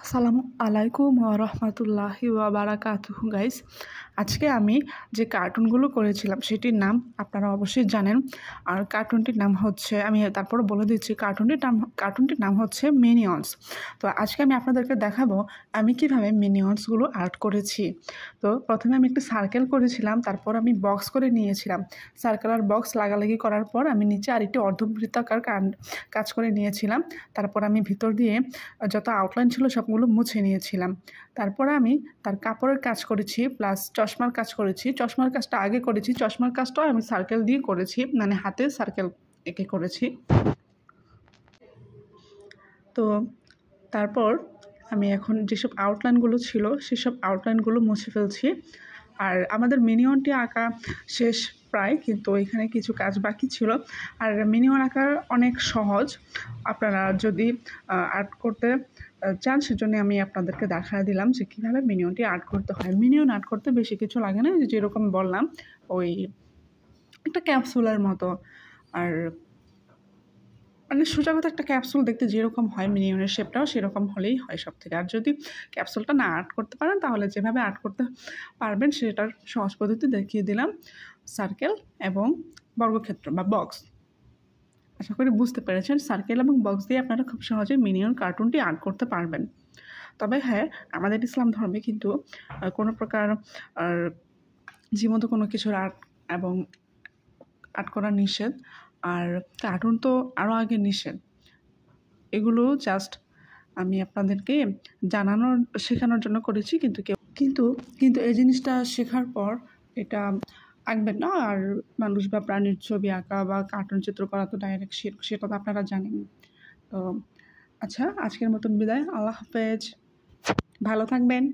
আসসালামু আলাইকুম ওয়া রাহমাতুল্লাহি ওয়া বারাকাতুহু গাইস। আজকে আমি যে কার্টুনগুলো করেছিলাম সেটির নাম আপনারা অবশ্যই জানেন। আর কার্টুনটির নাম হচ্ছে, আমি তারপরে বলে দিচ্ছি, কার্টুনটির নাম হচ্ছে মিনিয়ন্স। তো আজকে আমি আপনাদেরকে দেখাবো আমি কিভাবে মিনিয়ন্সগুলো আর্ট করেছি। তো প্রথমে আমি একটি সার্কেল করেছিলাম, তারপর আমি বক্স করে নিয়েছিলাম। সার্কেল আর বক্স লাগালাগি করার পর আমি নিচে আরেকটি অর্ধবৃত্তাকার কাজ করে নিয়েছিলাম। তারপর আমি ভিতর দিয়ে যত আউটলাইন ছিল সবগুলো মুছে নিয়েছিলাম। তারপরে আমি তার কাপড়ের কাজ করেছি, প্লাস চশমার কাজ করেছি। চশমার কাজটা আগে করেছি, চশমার কাজটাও আমি সার্কেল দিয়ে করেছি, মানে হাতে সার্কেল এঁকে করেছি। তো তারপর আমি এখন যেসব আউটলাইনগুলো ছিল সেসব আউটলাইনগুলো মুছে ফেলছি। আর আমাদের মিনিয়নটি আঁকা শেষ প্রায়, কিন্তু এখানে কিছু কাজ বাকি ছিল। আর মিনিয়ন আঁকা অনেক সহজ, আপনারা যদি আর্ট করতে চান সেজন্য আমি আপনাদেরকে দেখা দিলাম যে কীভাবে মিনিয়নটি আর্ট করতে হয়। মিনিয়ন আর্ট করতে বেশি কিছু লাগে না, যেরকম বললাম ওই একটা ক্যাপসুলের মতো। আর মানে সোজা কথা, একটা ক্যাপসুল দেখতে যেরকম হয় মিনিয়নের শেপটাও সেরকম হলেই হয় সব থেকে। আর যদি ক্যাপসুলটা না আর্ট করতে পারেন তাহলে যেভাবে আর্ট করতে পারবেন সেটার সহজ পদ্ধতি দেখিয়ে দিলাম। সার্কেল এবং বর্গক্ষেত্র বা বক্স, আশা করি বুঝতে পেরেছেন। সার্কেল এবং বক্স দিয়ে আপনারা খুব সহজে মিনিয়ন কার্টুনটি আর্ট করতে পারবেন। তবে হ্যাঁ, আমাদের ইসলাম ধর্মে কিন্তু কোনো প্রকার জীবন্ত কোনো কিছুর আর্ট এবং আর্ট করা নিষেধ। আর কার্টুন তো আরও আগে নিষেধ। এগুলো জাস্ট আমি আপনাদেরকে শেখানোর জন্য করেছি। কিন্তু এই জিনিসটা শেখার পর এটা আঁকবেন না। আর মানুষ বা প্রাণীর ছবি আঁকা বা কার্টুন চিত্র করা তো ডাইরেক্ট সেটা তো আপনারা জানেন। তো আচ্ছা, আজকের মতন বিদায়। আল্লাহ হাফেজ, ভালো থাকবেন।